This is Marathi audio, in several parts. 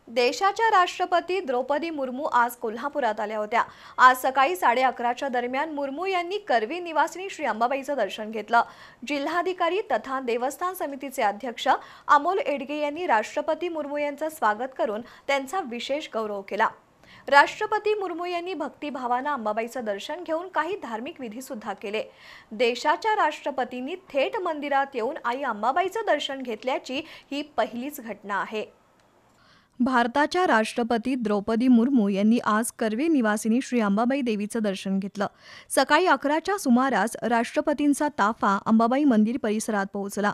देशाच्या राष्ट्रपती द्रौपदी मुर्मू आज कोल्हापुरात आल्या होत्या। आज सकाळी 11:30च्या दरम्यान मुर्मू यांनी करवी निवासिनी श्री अंबाबाईचं दर्शन घेतलं। जिल्हाधिकारी तथा देवस्थान समितीचे अध्यक्ष अमोल एडगे यांनी राष्ट्रपती मुर्मू यांचं स्वागत करून त्यांचा विशेष गौरव केला। राष्ट्रपती मुर्मू यांनी भक्तिभावानं अंबाबाईचं दर्शन घेऊन काही धार्मिक विधी सुद्धा केले। देशाच्या राष्ट्रपतींनी थेट मंदिरात येऊन आई अंबाबाईचं दर्शन घेतल्याची ही पहिलीच घटना आहे। भारताच्या राष्ट्रपती द्रौपदी मुर्मू यांनी आज करवी निवासिनी श्री अंबाबाई देवीचं दर्शन घेतलं। सकाळी 11च्या सुमारास राष्ट्रपतींचा ताफा अंबाबाई मंदिर परिसरात पोहोचला।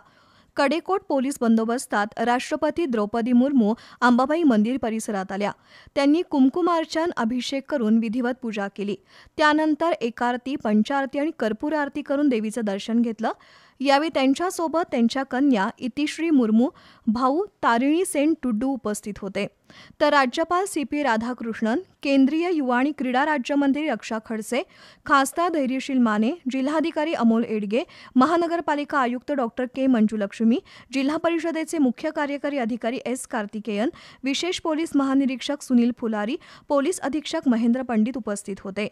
कडेकोट पोलीस बंदोबस्तात राष्ट्रपती द्रौपदी मुर्मू अंबाबाई मंदिर परिसरात आल्या। त्यांनी कुमकुमार्चन, अभिषेक करून विधिवत पूजा केली। त्यानंतर एकारती, पंचारती आणि कर्पूर आरती करून देवीचं दर्शन घेतलं। यावेळी त्यांच्यासोबत त्यांच्या कन्या इतिश्री मुर्मू, भाऊ तारिणी सेन टुड्डू उपस्थित होते। तर राज्यपाल CP राधाकृष्णन, केंद्रीय युवा आणि क्रीडा राज्यमंत्री रक्षा खडसे, खासदार धैर्यशील माने, जिल्हाधिकारी अमोल एडगे, महानगरपालिका आयुक्त डॉ. के. मंजुलक्ष्मी, जिल्हा परिषदेचे मुख्य कार्यकारी अधिकारी S. कार्तिकेयन, विशेष पोलीस महानिरीक्षक सुनील फुलारी, पोलीस अधीक्षक महेंद्र पंडित उपस्थित होते।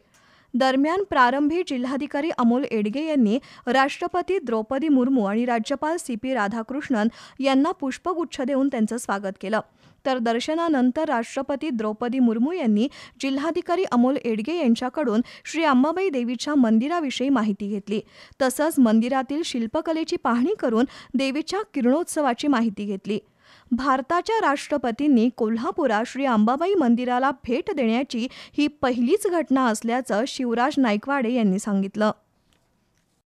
दरम्यान प्रारंभी जिल्हाधिकारी अमोल एडगे यांनी राष्ट्रपती द्रौपदी मुर्मू आणि राज्यपाल CP राधाकृष्णन यांना पुष्पगुच्छ देऊन त्यांचं स्वागत केलं। तर दर्शनानंतर राष्ट्रपती द्रौपदी मुर्मू यांनी जिल्हाधिकारी अमोल एडगे यांच्याकडून श्री अंबाबाई देवीच्या मंदिराविषयी माहिती घेतली। तसंच मंदिरातील शिल्पकलेची पाहणी करून देवीच्या किरणोत्सवाची माहिती घेतली। भारताच्या राष्ट्रपतींनी कोल्हापुरात श्री अंबाबाई मंदिराला भेट देण्याची ही पहिलीच घटना असल्याचं शिवराज नाईकवाडे यांनी सांगितलं।